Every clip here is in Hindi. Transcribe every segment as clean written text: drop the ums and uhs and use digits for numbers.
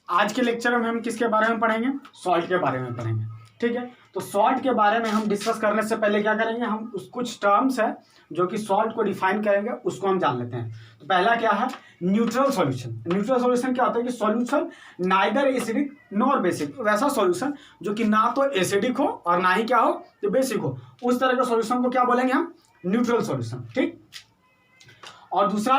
आज के लेक्चर में हम किसके बारे में पढ़ेंगे? सॉल्ट के बारे में पढ़ेंगे। ठीक है, तो सॉल्ट के बारे में हम डिस्कस करने से पहले क्या करेंगे, हम उस कुछ टर्म्स है जो कि सॉल्ट को डिफाइन करेंगे, उसको हम जान लेते हैं। तो पहला क्या है? Neutral solution. न्यूट्रल सॉल्यूशन क्या होता है कि solution neither acidic nor basic, वैसा सॉल्यूशन जो कि ना तो एसिडिक हो और ना ही क्या हो तो बेसिक हो, उस तरह के सॉल्यूशन को क्या बोलेंगे हम? Neutral solution. ठीक, और दूसरा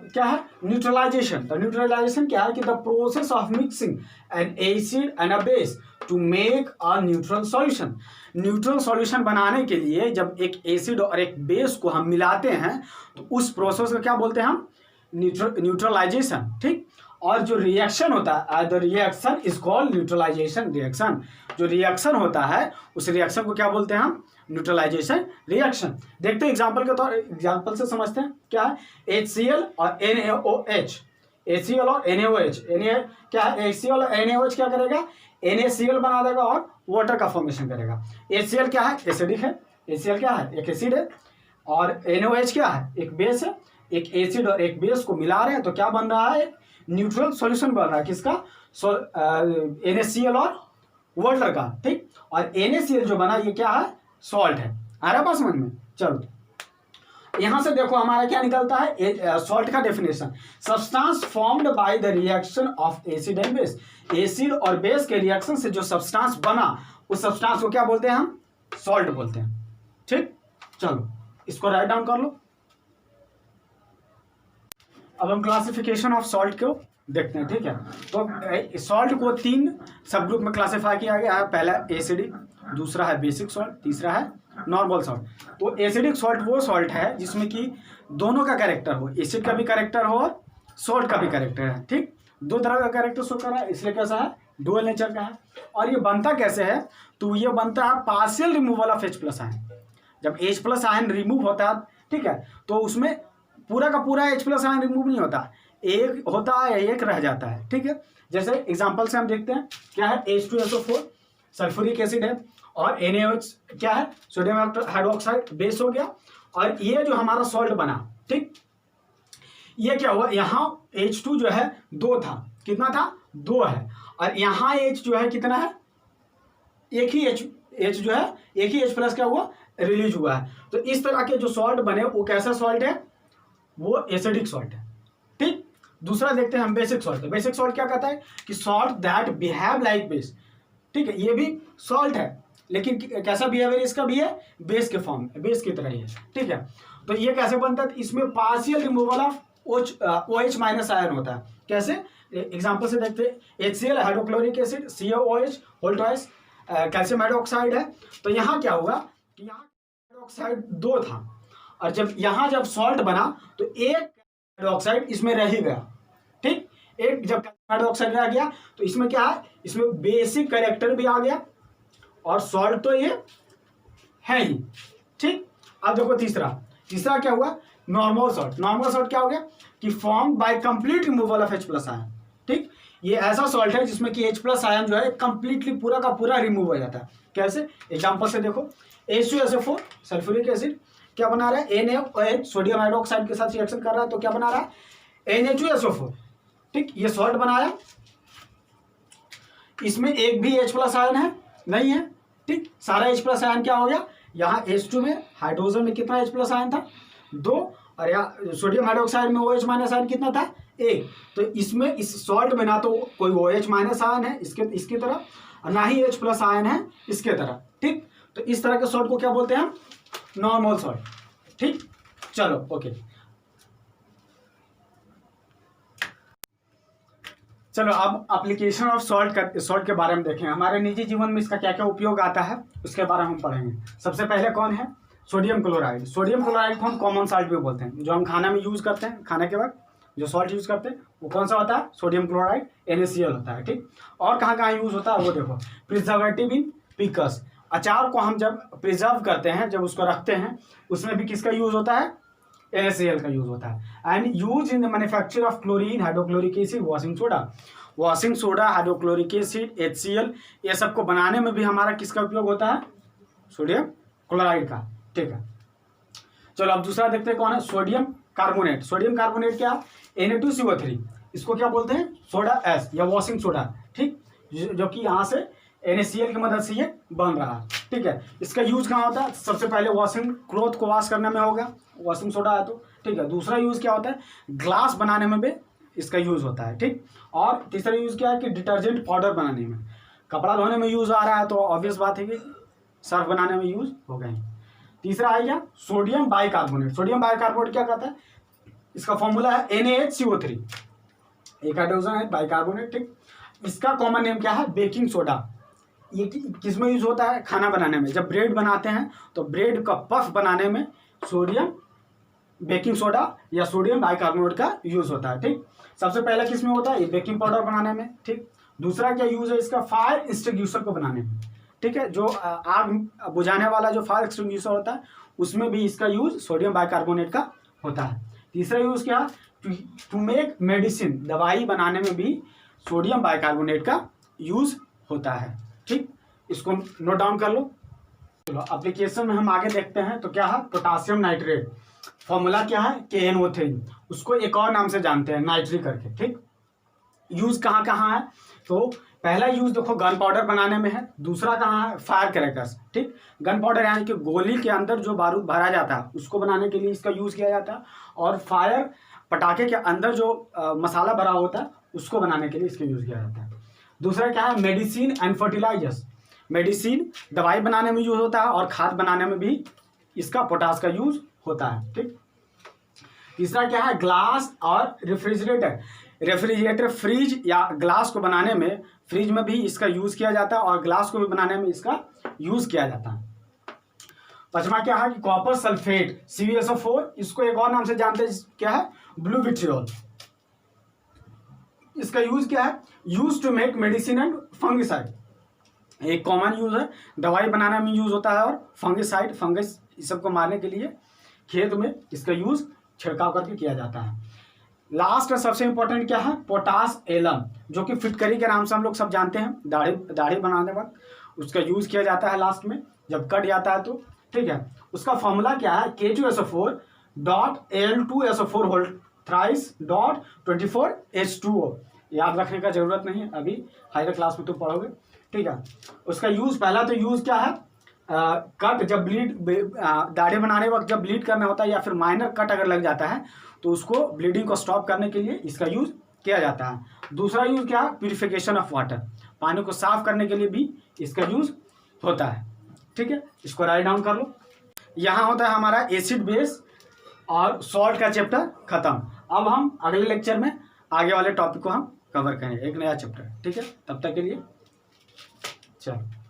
क्या है? न्यूट्रलाइजेशन। तो न्यूट्रलाइजेशन क्या है कि the process of mixing an acid and a base to make a neutral solution. Neutral solution बनाने के लिए जब एक एसिड और एक बेस को हम मिलाते हैं तो उस प्रोसेस को क्या बोलते हैं हम? न्यूट्रलाइजेशन। ठीक, और जो रिएक्शन होता है, the reaction is called neutralisation reaction. जो रिएक्शन होता है उस रिएक्शन को क्या बोलते हैं हम? Neutralisation reaction. देखते हैं एग्जांपल के तौर, एग्जांपल से समझते हैं क्या है। HCl और NaOH, HCl और NaOH, क्या है? HCl और NaOH क्या करेगा? NaCl बना देगा और वाटर का फॉर्मेशन करेगा। HCl क्या है? एसिडिक है। HCl क्या है? एक एसिड है। और NaOH क्या है? एक बेस है। एक एसिड और एक बेस को मिला रहे हैं तो क्या बन रहा है? एक न्यूट्रल सॉल्यूशन बन रहा है। किसका? NaCl और वाटर का। ठीक, और NaCl जो बना ये क्या है? सॉल्ट है। आ रहा बात समझ में? चलो यहां से देखो हमारा क्या निकलता है सॉल्ट का definition. Substance formed by the reaction of acid and base. Acid और बेस के रिएक्शन से जो सब्सटेंस बना उस सब्सटेंस को क्या बोलते हैं हम? सॉल्ट बोलते हैं। ठीक, चलो इसको राइट डाउन कर लो। अब हम क्लासिफिकेशन ऑफ सॉल्ट को देखते हैं। ठीक है, तो सॉल्ट को 3 सब ग्रुप में क्लासिफाई किया गया है। पहला एसिडिक, दूसरा है बेसिक सॉल्ट, तीसरा है नॉर्मल सॉल्ट। तो एसिडिक सॉल्ट वो सॉल्ट है जिसमें कि दोनों का कैरेक्टर हो, एसिड का भी कैरेक्टर हो और सॉल्ट का भी कैरेक्टर है। ठीक, दो तरह का कैरेक्टर शो कर रहा है, इसलिए कैसा है? डुअल नेचर का है। और ये बनता कैसे है? तो ये बनता है partial removal of H+ ion. जब H+ आयन रिमूव होता है, ठीक है, तो उसमें पूरा का पूरा H+ आयन रिमूव नहीं होता, एक होता है, एक रह जाता है। ठीक है, जैसे एग्जांपल से हम देखते हैं क्या है? H2SO4 सल्फ्यूरिक एसिड है और NaOH क्या है? सोडियम हाइड्रोक्साइड बेस हो गया। और ये जो हमारा सॉल्ट बना, ठीक, ये क्या हुआ? यहाँ H2 जो है 2 था, कितना था? 2 है। और यहाँ H जो है कितना है? एक ही H जो है एक ही H+ क्या हुआ? रिलीज हुआ है। तो इस तरह के जो सॉल्ट बने वो कैसा सॉल्ट है? वो एसिडिक सॉल्ट है। ठीक, दूसरा देखते हैं हम बेसिक सॉल्ट। बेसिक सॉल्ट क्या कहता है कि salt that behave like base. ठीक है, ये भी सॉल्ट है लेकिन कैसा बिहेवियर इसका भी है? बेस के फॉर्म, बेस की तरह ही है। ठीक है, तो ये कैसे बनता है? इसमें partial removal of OH- ion होता है। कैसे? एग्जांपल से देखते हैं। HCl hydrochloric acid, CaOH whole twice calcium hydroxide है। तो यहाँ क्या होगा कि यहाँ हाइड्रोक्साइड 2 था और जब सॉल्ट बना तो एक हाइड्रोक्साइड इसमें रह ही गया। ठीक, एक जब हाइड्रोक्साइड रह गया तो इसमें क्या है? इसमें बेसिक कैरेक्टर भी आ गया और सॉल्ट तो ये है ही। ठीक, अब देखो तीसरा क्या हुआ? Normal salt. नॉर्मल सॉल्ट क्या हो गया कि form by complete removal of H+ ion. ठीक, ये ऐसा सॉल्ट है जिसमें कि H+ आयन जो है कंप्लीटली पूरा का पूरा रिमूव हो जाता है। कैसे? एग्जांपल से देखो। H2SO4 सल्फ्यूरिक एसिड क्या बना रहा है? NaOH सोडियम हाइड्रोक्साइड के साथ रिएक्शन कर रहा है तो क्या बना रहा है? Na2SO4। ठीक, ये सॉल्ट बनाया, इसमें एक भी H+ आयन है नहीं है। ठीक, सारा H+ आयन क्या हो गया? यहाँ H2 में हाइड्रोजन में कितना H+ आयन था? 2। और यहाँ सोडियम हाइड्रोक्साइड में OH- आयन कितना था? 1। तो इसमें इस सॉल्ट में ना तो कोई OH- आयन है इसकी तरह और ना ही H+ आयन है इसके तरह। ठीक, तो इस तरह के सॉल्ट को क्या बोलते हैं हम? Normal salt. ठीक, चलो ओके, चलो अब एप्लीकेशन ऑफ सॉल्ट के बारे में देखें। हमारे निजी जीवन में इसका क्या क्या उपयोग आता है उसके बारे में हम पढ़ेंगे। सबसे पहले कौन है? Sodium chloride. सोडियम क्लोराइड को हम कॉमन सॉल्ट भी बोलते हैं। जो हम खाना में यूज करते हैं, खाने के वक्त जो सॉल्ट यूज करते हैं वो कौन सा होता है? सोडियम क्लोराइड, NaCl होता है। ठीक, और कहाँ कहाँ यूज होता है वो देखो। प्रिजर्वेटिव इन पिकल्स, अचार को हम जब प्रिजर्व करते हैं, जब उसको रखते हैं, उसमें भी किसका यूज होता है? NaCl का यूज होता है। And use in the manufacture of chlorine, hydrochloric acid, washing soda, hydrochloric acid, HCl, ये सबको बनाने में भी हमारा किसका उपयोग होता है? सोडियम क्लोराइड का। ठीक है, चलो अब दूसरा देखते हैं कौन है? Sodium carbonate. सोडियम कार्बोनेट क्या? Na2CO3। इसको क्या बोलते हैं, सोडा एस या वॉशिंग सोडा, ठीक, जो कि यहाँ से NaCl की मदद से ये बन रहा है, ठीक है। इसका यूज कहाँ होता है, सबसे पहले वॉशिंग, क्लॉथ को वॉश करने में होगा, वॉशिंग सोडा है तो, ठीक है। दूसरा यूज क्या होता है, ग्लास बनाने में भी इसका यूज होता है, ठीक। और तीसरा यूज क्या है कि डिटर्जेंट पाउडर बनाने में, कपड़ा धोने में यूज आ रहा है तो ऑब्वियस बात है कि सर्फ बनाने में यूज हो गए। तीसरा है क्या, सोडियम बाइकार्बोनेट। सोडियम बाइकार्बोनेट क्या कहता है, इसका फॉर्मूला है NaHCO3, एक हाइड्रोजन है बाइकार्बोनेट, ठीक। इसका कॉमन नेम क्या है, बेकिंग सोडा। ये किस में यूज होता है, खाना बनाने में, जब ब्रेड बनाते हैं तो ब्रेड का पफ बनाने में सोडियम बेकिंग सोडा या सोडियम बाइकार्बोनेट का यूज होता है, ठीक। सबसे पहले किस में होता है, ये बेकिंग पाउडर बनाने में, ठीक। दूसरा क्या यूज है इसका, फायर एक्सटिंग्विशर को बनाने में, ठीक है, जो आग बुझाने वाला जो फायर एक्सटिंग्विशर होता है उसमें भी इसका यूज सोडियम बाइकार्बोनेट का होता है। तीसरा यूज क्या, टू मेक मेडिसिन, दवाई बनाने में भी सोडियम बाइकार्बोनेट का यूज होता है, ठीक। इसको नोट डाउन कर लो। चलो एप्लीकेशन में हम आगे देखते हैं तो क्या है, पोटासियम नाइट्रेट, फॉर्मूला क्या है KNO3, उसको एक और नाम से जानते हैं नाइट्री करके, ठीक। यूज कहाँ कहाँ है, तो पहला यूज देखो गन पाउडर बनाने में है, दूसरा कहाँ है, फायर क्रैकर्स, ठीक। गन पाउडर यानी कि गोली के अंदर जो बारूद भरा जाता है उसको बनाने के लिए इसका यूज किया जाता है, और फायर पटाखे के अंदर जो मसाला भरा होता है उसको बनाने के लिए इसका यूज किया जाता है। दूसरा क्या है, मेडिसिन एंड फर्टिलाइजर्स, मेडिसिन दवाई बनाने में यूज होता है और खाद बनाने में भी इसका पोटास का यूज होता है, ठीक। तीसरा क्या है, ग्लास और रेफ्रिजरेटर, रेफ्रिजरेटर फ्रिज या ग्लास को बनाने में, फ्रिज में भी इसका यूज किया जाता है और ग्लास को भी बनाने में इसका यूज किया जाता है। पांचवा क्या है कि कॉपर सल्फेट CuSO4, इसको एक और नाम से जानते हैं क्या है, ब्लू विट्रियोल। इसका यूज क्या है, use to make medicine and fungicide, एक कॉमन यूज है, दवाई बनाने में यूज होता है और फंगिसाइड, फंगस इस सबको मारने के लिए खेत में इसका यूज छिड़काव करके किया जाता है। लास्ट और सबसे इंपॉर्टेंट क्या है, पोटास एलम, जो कि फिटकरी के नाम से हम लोग सब जानते हैं, दाढ़ी बनाने वक्त उसका यूज किया जाता है लास्ट में जब कट जाता है तो, ठीक है। उसका फॉर्मूला क्या है, K2SO4.Al2SO4 whole thrice dot 24H2O, याद रखने का जरूरत नहीं है, अभी हायर क्लास में तो पढ़ोगे, ठीक है। उसका यूज, पहला तो यूज क्या है, कट जब ब्लीड, दाढ़ी बनाने वक्त जब ब्लीड करना होता है या फिर माइनर कट अगर लग जाता है तो उसको ब्लीडिंग को स्टॉप करने के लिए इसका यूज किया जाता है। दूसरा यूज क्या है, प्यूरिफिकेशन ऑफ वाटर, पानी को साफ करने के लिए भी इसका यूज होता है, ठीक है। इसको राइट डाउन कर लो। यहाँ होता है हमारा एसिड बेस और सॉल्ट का चैप्टर खत्म। अब हम अगले लेक्चर में आगे वाले टॉपिक को हम कवर करेंगे, एक नया चैप्टर, ठीक है। तब तक के लिए चलो।